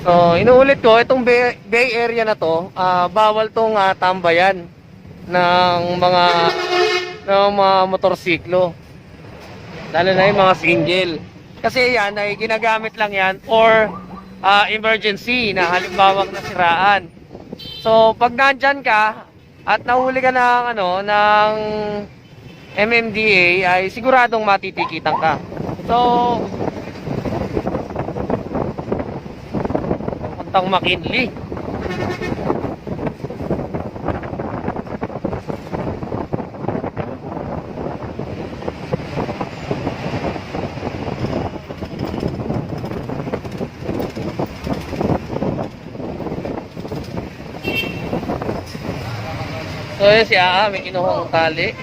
So, inuulit ko, itong Bay Area na to, bawal tong tambayan ng mga motorsiklo. Lalo na yung mga single. Kasi yan ay ginagamit lang yan for emergency na halimbawang nasiraan. So, pag nandyan ka at nahuli ka ng MMDA ay siguradong matitikitan ka. So, puntang McKinley. So yun si Aa, may kinuhang tali.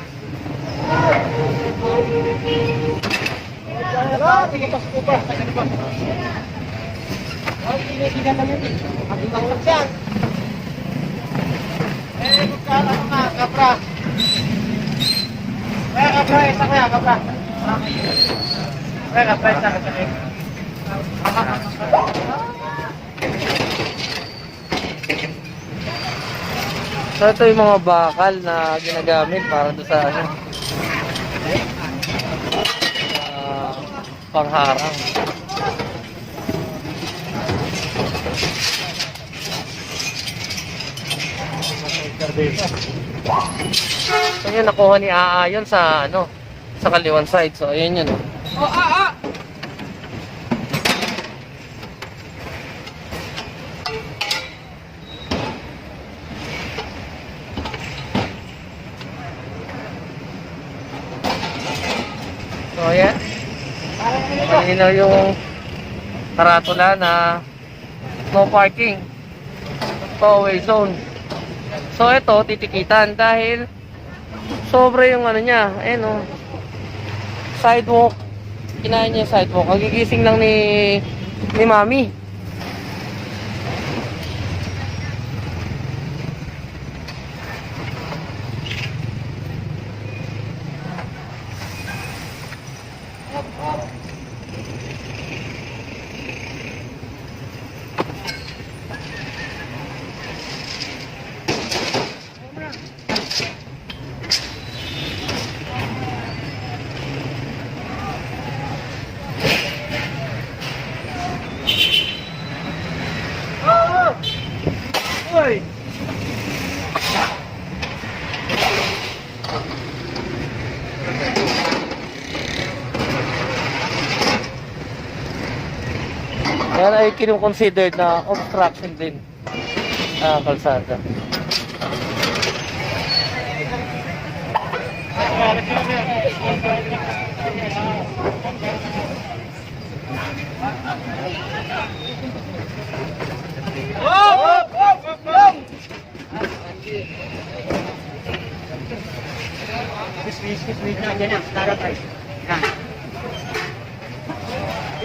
So ito yung mga bakal na ginagamit para doon sa pangharang. So yun, nakuha ni Aa yun sa sa kaliwan side. So ayun yun. Oh, Aa! So ayan, malinaw yung karatula na no parking, two-way zone. So ito, titikitan dahil sobra yung niya, sidewalk. Kinain niya yung sidewalk. Ang gigising lang ni Mami. Hoy! Yan ay kinu-considered na obstruction din kalsada.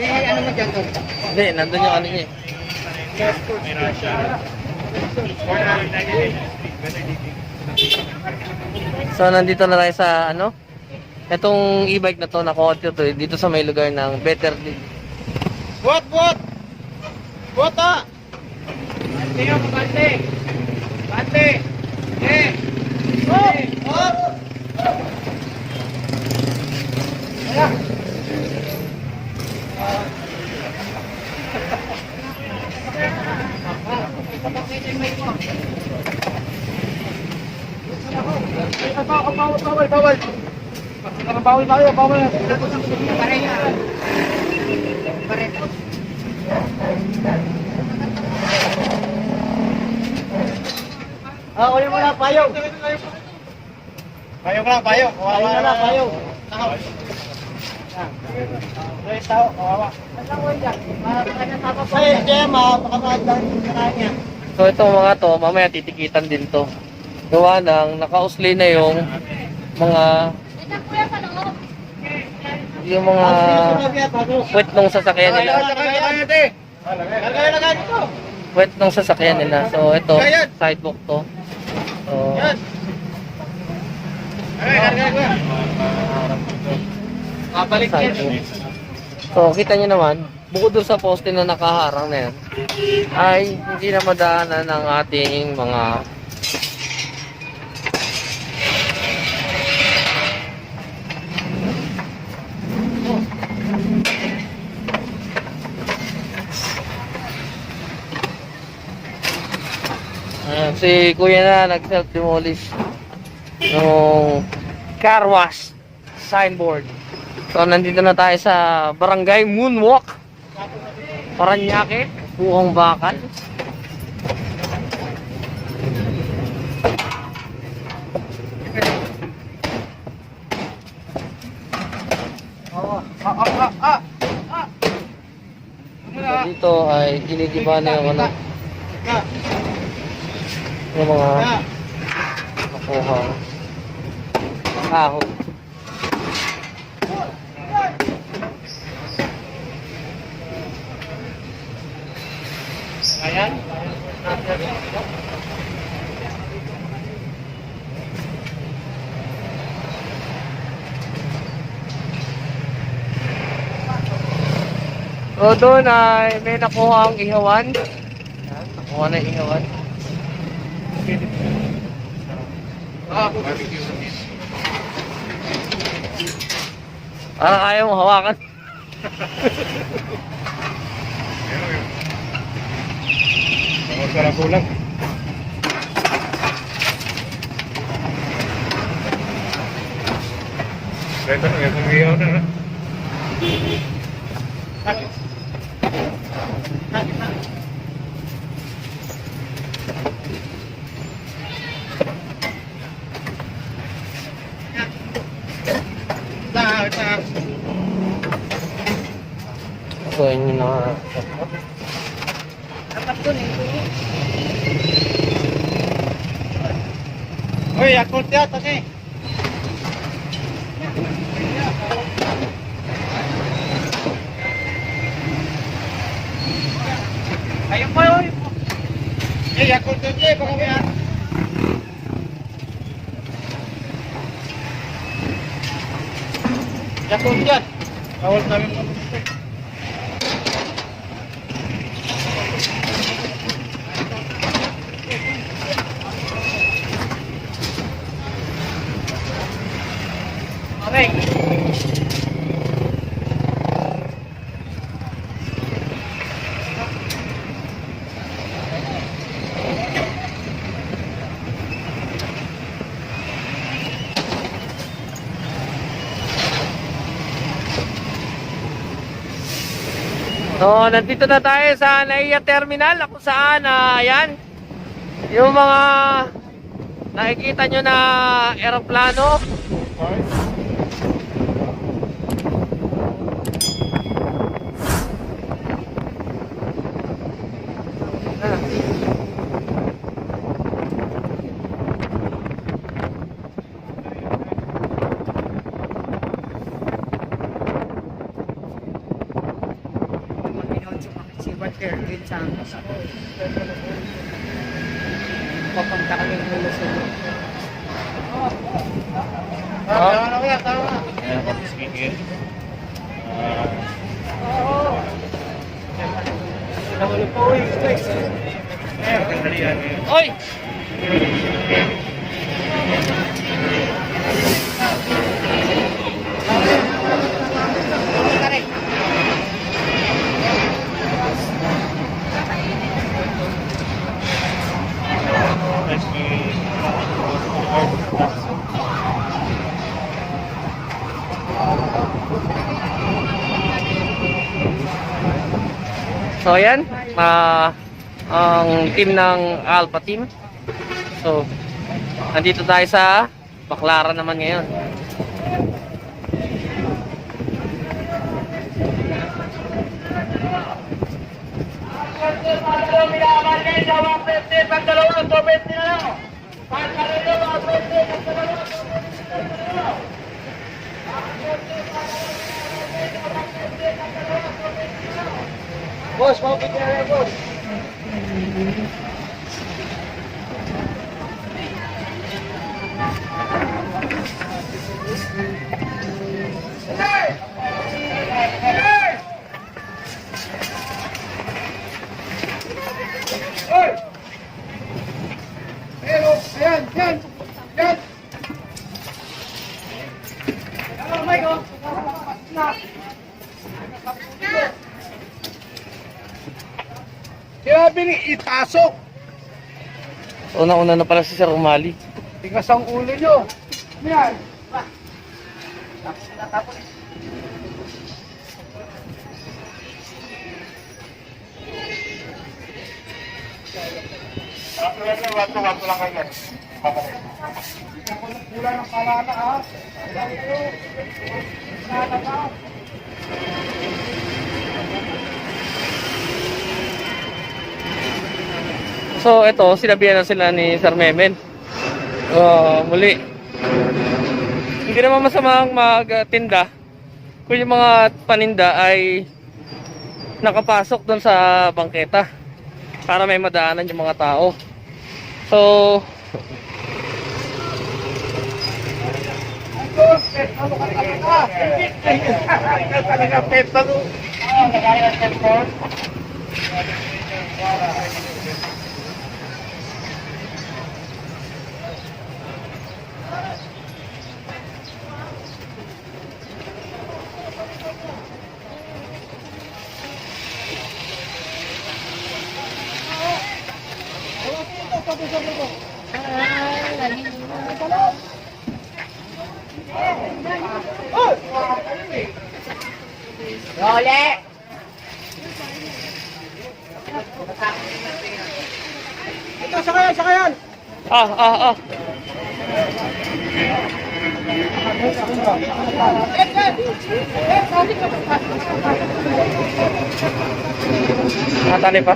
Ano mo dyan doon? Hindi, nandun yung niya. So nandito na tayo sa itong e-bike na to, nakuha to dito sa may lugar ng Better Deal. What? Bante yung bante! Bante! Oh! Ayan! Bawal. Kunin mo na, payo. Payo ka lang, payo. Kawawa na, payo. Tres tao, kawawa. Ay, Gemma, pakapagdan sa kanya. So itong mga to, mamaya titikitan din to. Gawa ng nakausli na yung mga puwet nung sasakyan nila. Puwet nung sasakyan nila. So ito, sidewalk to. So Kabalik yan. So, kita nyo naman, bukod doon sa poste na nakaharang na yan, ay hindi na madaanan ng ating mga si kuya na nag-self-demolish ng car wash signboard. So, nandito na tayo sa Barangay Moonwalk, Paranaque, Puhong Bakal. So, dito ay ginigiba na yung ano, yung mga nakuha ahon. Ayan. So doon ay may nakuha ang ihawan. Ayan, nakuha na yung ihawan. Parang ayaw mo hawakan. Sarap ulang. Ito na, yung kumiyaw na na. So yun yung mga Uy, akol tiya, tani. Ayun pa yun. Eh, akol tiya, baka may yan. Yakol tiya. Bawal namin mag-usap. So, nandito na tayo sa NAIA Terminal, kung saan, ayan, yung mga nakikita nyo na eroplano. Papunta kami ng Luzon. Tama na kuya, tama na. Ayan, pag-speaker. Oy! So ayan, ang team ng Alpha Team. So, nandito tayo sa Baclaran naman ngayon. Boss, mapit na rin, boss. Sinabi ni ipasok. Una-una na pala si Sir Umali. Tigas ang ulo nyo. Yan. Wala ng palala ha. So ito, sinabihan na sila ni Sir Memen. Muli. Hindi naman masamang magtinda kung yung mga paninda ay nakapasok doon sa bangketa para may madaanan yung mga tao. So, Talaga pesta no. Role! Ito, sakayan, sakayan. ah. Natali pa?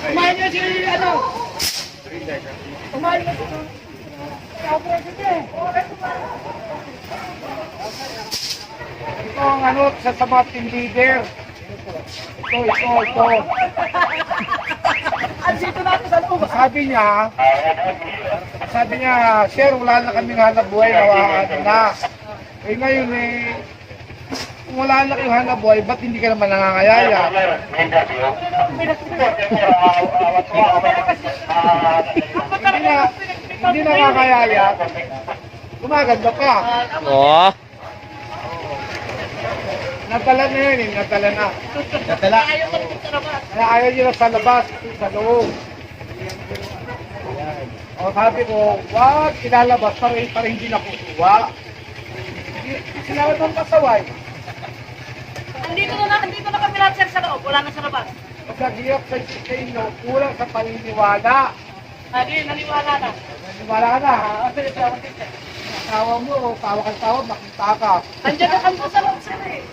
Kumain nyo si ano? Kumain nyo si ito ang ano sa mga team leader. Ito. Andito natin sa loob. Sabi niya, sir, wala na kaming hanap buhay, nawaan na. Eh ngayon kung wala na kayong hanap buhay, ba't hindi ka naman nangangayaya? Hindi nakakayaya, gumaganda pa. Oo. Natala na yun natala na. Natala. Kaya ayaw nyo na sa labas, sa loob. O sabi ko, wag ilalabas para hindi nakukuha. Sila ng pasaway. Andito na kami lahat sir sa loob, wala na sa labas. Pagkagiyap sa inyo, kulang sa paniniwala. Naniwala na. Naniniwala ka na. Tawa mo, tawa makita ka. Andiyan na kami sa loob sir eh.